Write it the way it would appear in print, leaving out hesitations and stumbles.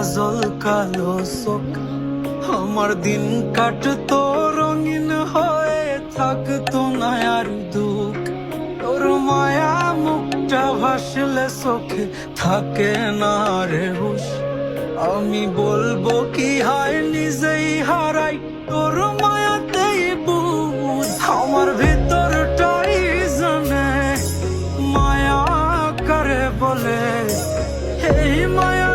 কাজল কালো চোখ। আমার দিন কাটতো রঙিন হয়ে, থাকতো না আর দুঃখ। তোর মায়া মুখটা ভাসলে চোখে থাকে না রে হুশ। আমি বলবো কি হয় নিজেই হারাই তোর মায়াতেই বুঝ। আমার ভিতরটাই জানে মায়া কারে বলে, এই মায়া